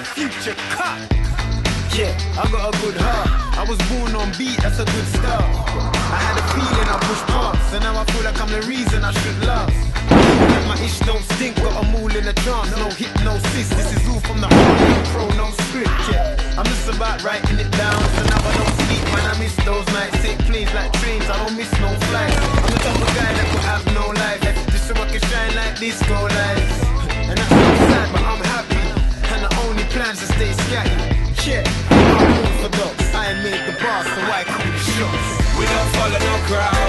future cut. Yeah, I got a good heart. I was born on beat, that's a good start. I had a feeling I pushed past, and now I feel like I'm the reason I should last. My ish don't stink, got them all in a trance. No hypnosis, this is all from the heart. No pro, no script, yeah. I'm just about writing it down, so now I don't sleep, man. I miss those nights. Take planes like trains, I don't miss no flights. I'm the type of guy that could have no life, just so I can shine like disco lights. And that's not sad, but I'm happy, and the only plan's to stay scatty. Yeah, I'm orthodox, I ain't made the boss, so I call the shots. We don't follow no crowd.